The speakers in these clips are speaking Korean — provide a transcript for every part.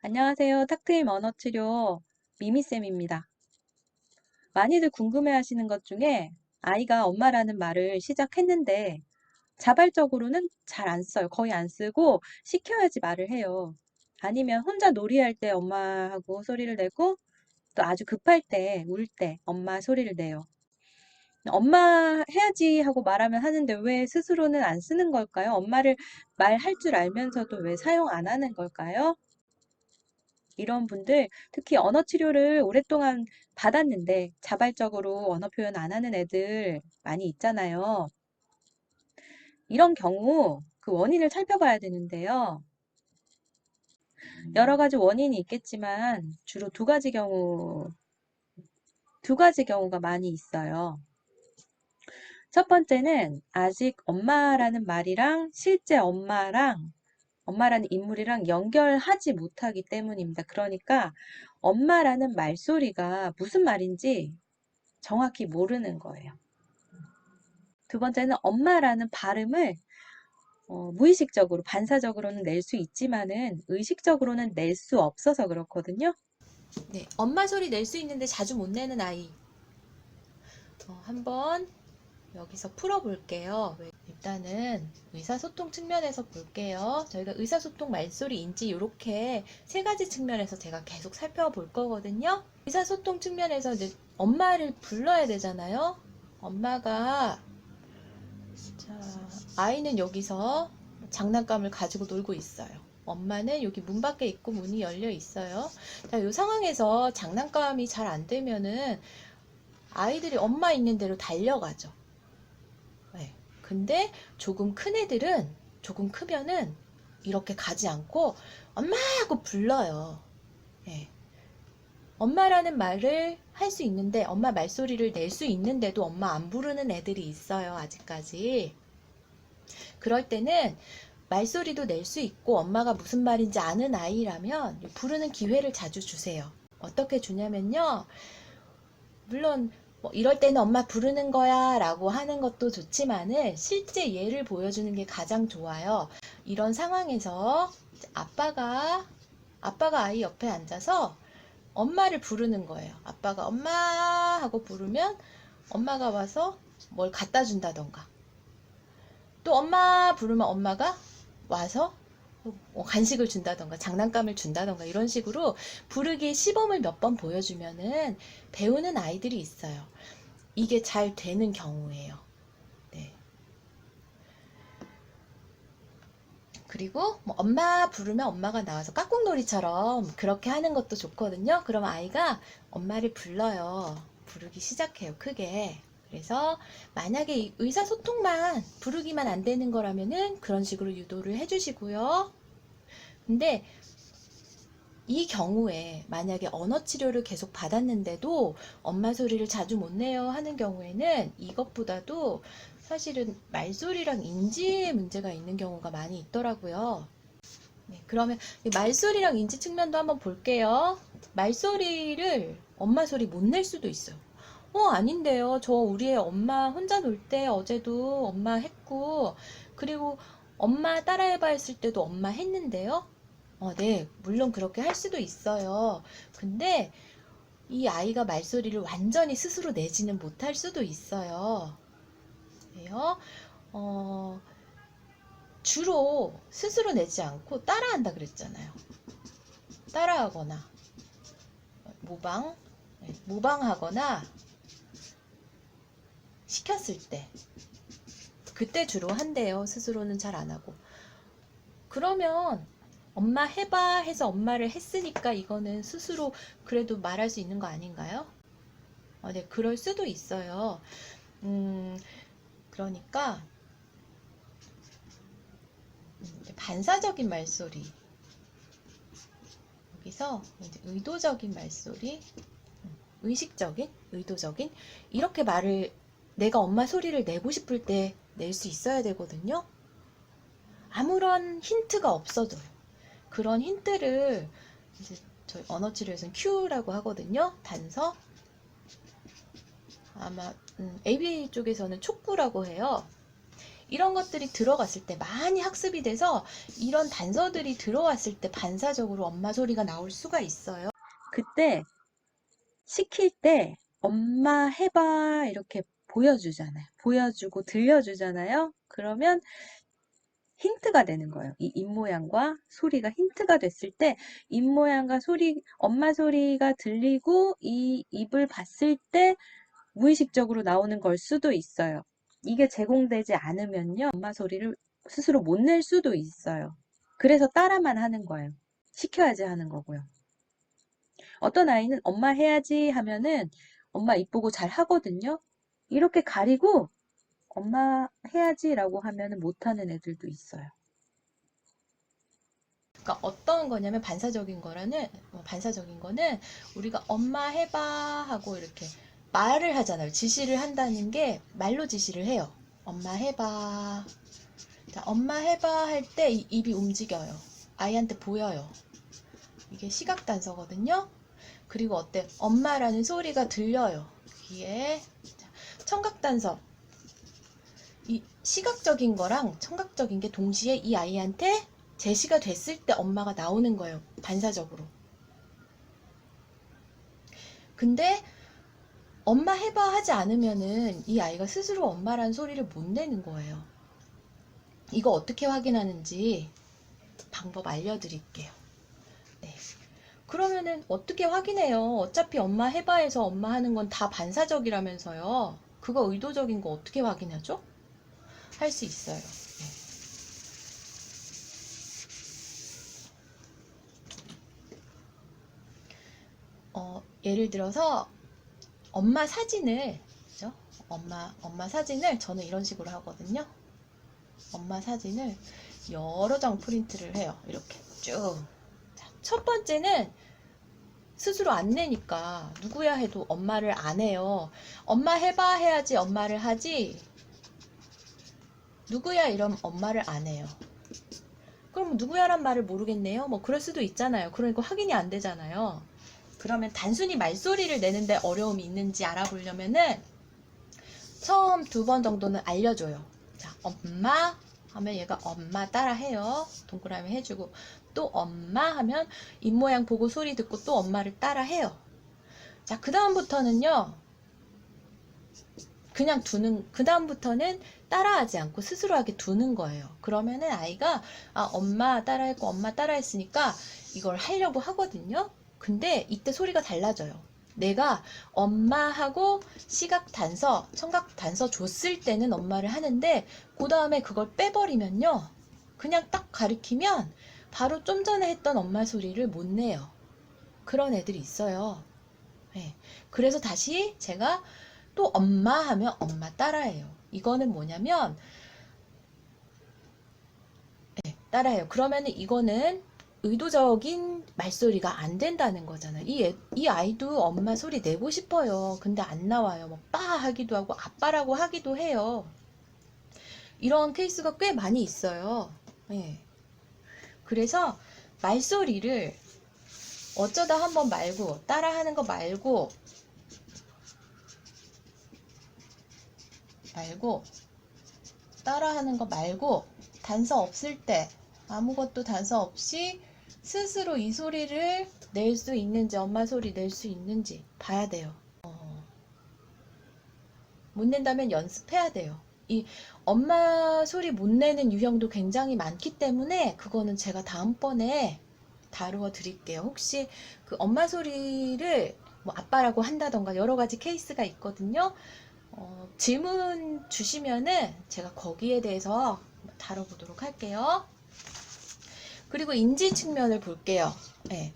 안녕하세요. 탁트임 언어치료 미미쌤입니다. 많이들 궁금해하시는 것 중에 아이가 엄마라는 말을 시작했는데 자발적으로는 잘 안 써요. 거의 안 쓰고 시켜야지 말을 해요. 아니면 혼자 놀이할 때 엄마하고 소리를 내고 또 아주 급할 때, 울 때 엄마 소리를 내요. 엄마 해야지 하고 말하면 하는데 왜 스스로는 안 쓰는 걸까요? 엄마를 말할 줄 알면서도 왜 사용 안 하는 걸까요? 이런 분들, 특히 언어 치료를 오랫동안 받았는데 자발적으로 언어 표현 안 하는 애들 많이 있잖아요. 이런 경우 그 원인을 살펴봐야 되는데요. 여러 가지 원인이 있겠지만 주로 두 가지 경우가 많이 있어요. 첫 번째는 아직 엄마라는 말이랑 실제 엄마라는 인물이랑 연결하지 못하기 때문입니다. 그러니까 엄마라는 말소리가 무슨 말인지 정확히 모르는 거예요. 두 번째는 엄마라는 발음을 무의식적으로, 반사적으로는 낼 수 있지만은 의식적으로는 낼 수 없어서 그렇거든요. 네, 엄마 소리 낼 수 있는데 자주 못 내는 아이. 한번 여기서 풀어볼게요. 일단은 의사소통 측면에서 볼게요. 저희가 의사소통 말소리 인지 이렇게 세 가지 측면에서 제가 계속 살펴볼 거거든요. 의사소통 측면에서 이제 엄마를 불러야 되잖아요. 엄마가 자, 아이는 여기서 장난감을 가지고 놀고 있어요. 엄마는 여기 문 밖에 있고 문이 열려 있어요. 자, 이 상황에서 장난감이 잘 안 되면은 아이들이 엄마 있는 대로 달려가죠. 네. 근데 조금 큰 애들은 조금 크면은 이렇게 가지 않고 엄마 하고 불러요. 네. 엄마라는 말을 할 수 있는데 엄마 말소리를 낼 수 있는데도 엄마 안 부르는 애들이 있어요. 아직까지. 그럴 때는 말소리도 낼 수 있고 엄마가 무슨 말인지 아는 아이라면 부르는 기회를 자주 주세요. 어떻게 주냐면요. 물론 뭐 이럴 때는 엄마 부르는 거야 라고 하는 것도 좋지만은 실제 예를 보여주는 게 가장 좋아요. 이런 상황에서 아빠가 아이 옆에 앉아서 엄마를 부르는 거예요. 아빠가 엄마 하고 부르면 엄마가 와서 뭘 갖다 준다던가 또 엄마 부르면 엄마가 와서 간식을 준다던가 장난감을 준다던가 이런 식으로 부르기 시범을 몇 번 보여주면은 배우는 아이들이 있어요. 이게 잘 되는 경우예요. 네. 그리고 뭐 엄마 부르면 엄마가 나와서 깍꿍놀이처럼 그렇게 하는 것도 좋거든요. 그럼 아이가 엄마를 불러요. 부르기 시작해요. 크게. 그래서 만약에 의사소통만 부르기만 안 되는 거라면은 그런 식으로 유도를 해주시고요. 근데 이 경우에 만약에 언어 치료를 계속 받았는데도 엄마 소리를 자주 못 내요 하는 경우에는 이것보다도 사실은 말소리랑 인지에 문제가 있는 경우가 많이 있더라고요. 네, 그러면 말소리랑 인지 측면도 한번 볼게요. 말소리를 엄마 소리 못 낼 수도 있어요. 아닌데요. 저 우리 애 엄마 혼자 놀 때 어제도 엄마 했고, 그리고 엄마 따라해봐 했을 때도 엄마 했는데요. 네, 물론 그렇게 할 수도 있어요. 근데 이 아이가 말소리를 완전히 스스로 내지는 못할 수도 있어요. 그래요. 어, 주로 스스로 내지 않고 따라한다 그랬잖아요. 따라하거나 모방하거나 시켰을 때 그때 주로 한대요. 스스로는 잘 안 하고. 그러면 엄마 해봐 해서 엄마를 했으니까 이거는 스스로 그래도 말할 수 있는 거 아닌가요? 네, 그럴 수도 있어요. 그러니까 반사적인 말소리 여기서 이제 의도적인 말소리 의식적인, 의도적인 이렇게 말을 내가 엄마 소리를 내고 싶을 때 낼 수 있어야 되거든요. 아무런 힌트가 없어져요. 그런 힌트를 이제 저희 언어치료에서는 큐라고 하거든요. 단서. 아마 ABA 쪽에서는 촉구라고 해요. 이런 것들이 들어갔을 때 많이 학습이 돼서 이런 단서들이 들어왔을 때 반사적으로 엄마 소리가 나올 수가 있어요. 그때 시킬 때 엄마 해봐 이렇게 보여주잖아요. 보여주고 들려주잖아요. 그러면 힌트가 되는 거예요. 이 입모양과 소리가 힌트가 됐을 때 입모양과 소리, 엄마 소리가 들리고 이 입을 봤을 때 무의식적으로 나오는 걸 수도 있어요. 이게 제공되지 않으면요, 엄마 소리를 스스로 못 낼 수도 있어요. 그래서 따라만 하는 거예요. 시켜야지 하는 거고요. 어떤 아이는 엄마 해야지 하면은 엄마 입 보고 잘 하거든요. 이렇게 가리고 엄마 해야지라고 하면은 못하는 애들도 있어요. 그러니까 어떤 거냐면 반사적인 거는 우리가 엄마 해봐 하고 이렇게 말을 하잖아요. 지시를 한다는 게 말로 지시를 해요. 엄마 해봐. 자, 엄마 해봐 할 때 입이 움직여요. 아이한테 보여요. 이게 시각 단서거든요. 그리고 어때? 엄마라는 소리가 들려요. 귀에. 자, 청각 단서. 이 시각적인 거랑 청각적인 게 동시에 이 아이한테 제시가 됐을 때 엄마가 나오는 거예요. 반사적으로. 근데 엄마 해봐 하지 않으면은 이 아이가 스스로 엄마라는 소리를 못 내는 거예요. 이거 어떻게 확인하는지 방법 알려드릴게요. 네. 그러면은 어떻게 확인해요? 어차피 엄마 해봐에서 엄마 하는 건 다 반사적이라면서요. 그거 의도적인 거 어떻게 확인하죠? 할 수 있어요. 예를 들어서 엄마 사진을, 그죠? 엄마 사진을 저는 이런 식으로 하거든요. 엄마 사진을 여러 장 프린트를 해요. 이렇게 쭉. 자, 첫 번째는 스스로 안 내니까 누구야 해도 엄마를 안 해요. 엄마 해봐 해야지 엄마를 하지. 누구야 이러면 엄마를 안 해요. 그럼 누구야란 말을 모르겠네요. 뭐 그럴 수도 있잖아요. 그러니까 확인이 안 되잖아요. 그러면 단순히 말소리를 내는데 어려움이 있는지 알아보려면은 처음 2번 정도는 알려줘요. 자, 엄마 하면 얘가 엄마 따라 해요. 동그라미 해주고 또 엄마 하면 입모양 보고 소리 듣고 또 엄마를 따라 해요. 자, 그 다음부터는요. 그냥 그 다음부터는 따라하지 않고 스스로 하게 두는 거예요. 그러면은 아이가 엄마 따라했고 엄마 따라했으니까 이걸 하려고 하거든요. 근데 이때 소리가 달라져요. 내가 엄마하고 시각 단서, 청각 단서 줬을 때는 엄마를 하는데 그 다음에 그걸 빼버리면요. 그냥 딱 가리키면 바로 좀 전에 했던 엄마 소리를 못 내요. 그런 애들이 있어요. 네. 그래서 다시 제가 또 엄마 하면 엄마 따라해요. 이거는 뭐냐면 따라해요. 그러면은 이거는 의도적인 말소리가 안 된다는 거잖아요. 이 아이도 엄마 소리 내고 싶어요. 근데 안 나와요. 뭐 빠 하기도 하고 아빠라고 하기도 해요. 이런 케이스가 꽤 많이 있어요. 네. 그래서 말소리를 어쩌다 한번 말고 따라하는 거 말고 따라하는 거 말고 단서 없을 때 아무것도 단서 없이 스스로 이 소리를 낼 수 있는지 엄마 소리 낼 수 있는지 봐야 돼요. 못 낸다면 연습해야 돼요. 이 엄마 소리 못 내는 유형도 굉장히 많기 때문에 그거는 제가 다음번에 다루어 드릴게요. 혹시 그 엄마 소리를 뭐 아빠라고 한다던가 여러 가지 케이스가 있거든요. 질문 주시면은 제가 거기에 대해서 다뤄보도록 할게요. 그리고 인지 측면을 볼게요. 네.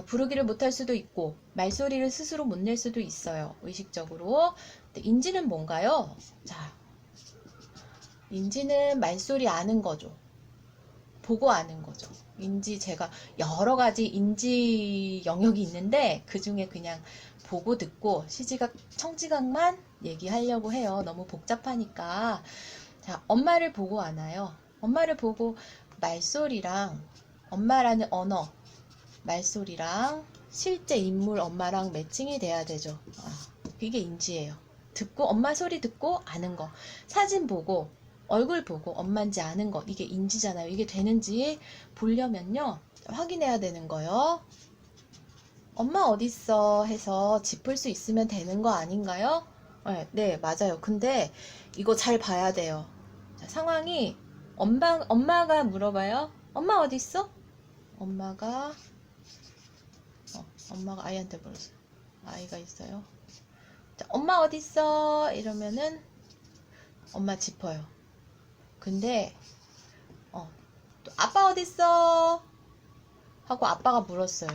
부르기를 못할 수도 있고 말소리를 스스로 못 낼 수도 있어요. 의식적으로. 근데 인지는 뭔가요? 자, 인지는 말소리 아는 거죠. 보고 아는 거죠. 인지 제가 여러 가지 인지 영역이 있는데 그 중에 그냥 보고 듣고 시지각, 청지각만 얘기하려고 해요. 너무 복잡하니까. 자, 엄마를 보고 아나요? 엄마를 보고 말소리랑 엄마라는 언어, 말소리랑 실제 인물 엄마랑 매칭이 돼야 되죠. 그게 인지예요. 듣고 엄마 소리 듣고 아는 거. 사진 보고 얼굴 보고 엄마인지 아는 거, 이게 인지잖아요. 이게 되는지 보려면요, 확인해야 되는 거요. 엄마 어딨어 해서 짚을 수 있으면 되는 거 아닌가요? 네, 맞아요. 근데 이거 잘 봐야 돼요. 자, 상황이 엄마가 물어봐요. 엄마 어딨어? 엄마가 엄마가 아이한테 물었어요. 아이가 있어요. 자, 엄마 어딨어? 이러면은 엄마 짚어요. 근데 또 아빠 어딨어? 하고 아빠가 물었어요.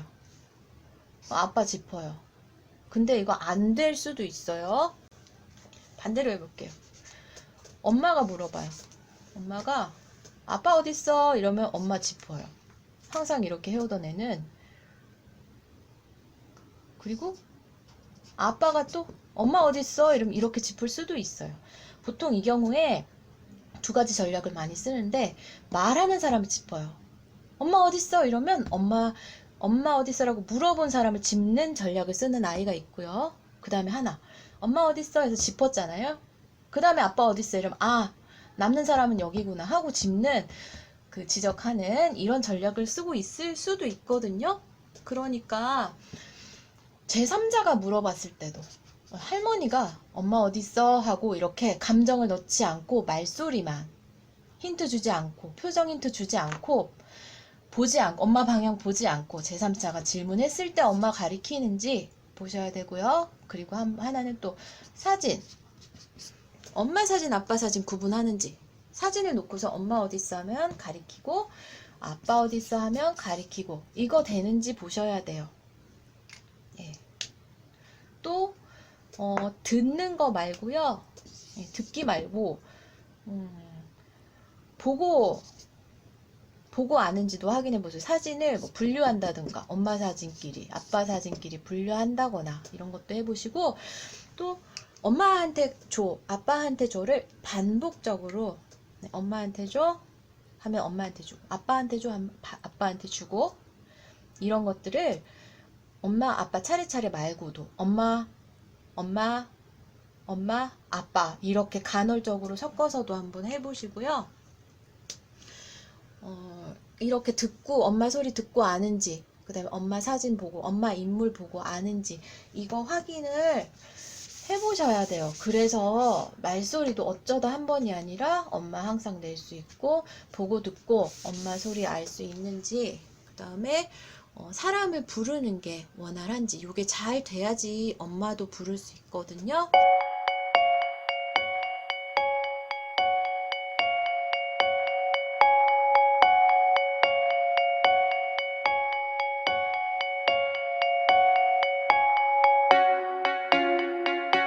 아빠 짚어요. 근데 이거 안 될 수도 있어요. 반대로 해볼게요. 엄마가 물어봐요. 엄마가 아빠 어딨어? 이러면 엄마 짚어요. 항상 이렇게 해오던 애는. 그리고 아빠가 또 엄마 어딨어? 이러면 이렇게 짚을 수도 있어요. 보통 이 경우에 두 가지 전략을 많이 쓰는데, 말하는 사람을 짚어요. 엄마 어딨어? 이러면 엄마 어딨어라고 물어본 사람을 짚는 전략을 쓰는 아이가 있고요. 그 다음에 하나, 엄마 어딨어? 해서 짚었잖아요. 그 다음에 아빠 어딨어? 이러면 남는 사람은 여기구나 하고 짚는, 그 지적하는 이런 전략을 쓰고 있을 수도 있거든요. 그러니까 제3자가 물어봤을 때도 할머니가 엄마 어딨어? 하고 이렇게 감정을 넣지 않고 말소리만, 힌트 주지 않고, 표정 힌트 주지 않고, 보지 않고, 엄마 방향 보지 않고 제3자가 질문했을 때 엄마 가리키는지 보셔야 되고요. 그리고 하나는 또 사진, 엄마 사진 아빠 사진 구분하는지, 사진을 놓고서 엄마 어딨어 하면 가리키고 아빠 어딨어 하면 가리키고, 이거 되는지 보셔야 돼요. 예. 또 듣는 거 말고요. 예, 듣기 말고 보고 아는지도 확인해 보세요. 사진을 뭐 분류한다든가, 엄마 사진끼리, 아빠 사진끼리 분류한다거나 이런 것도 해보시고, 또 엄마한테 줘, 아빠한테 줘를 반복적으로, 네, 엄마한테 줘 하면 엄마한테 주고, 아빠한테 줘 하면 아빠한테 주고, 이런 것들을 엄마, 아빠 차례차례 말고도 엄마, 아빠 이렇게 간헐적으로 섞어서도 한번 해보시고요. 이렇게 듣고 엄마 소리 듣고 아는지, 그 다음에 엄마 사진 보고 엄마 인물 보고 아는지, 이거 확인을 해보셔야 돼요. 그래서 말소리도 어쩌다 한 번이 아니라 엄마 항상 낼 수 있고, 보고 듣고 엄마 소리 알 수 있는지, 그 다음에 사람을 부르는 게 원활한지, 이게 잘 돼야지 엄마도 부를 수 있거든요.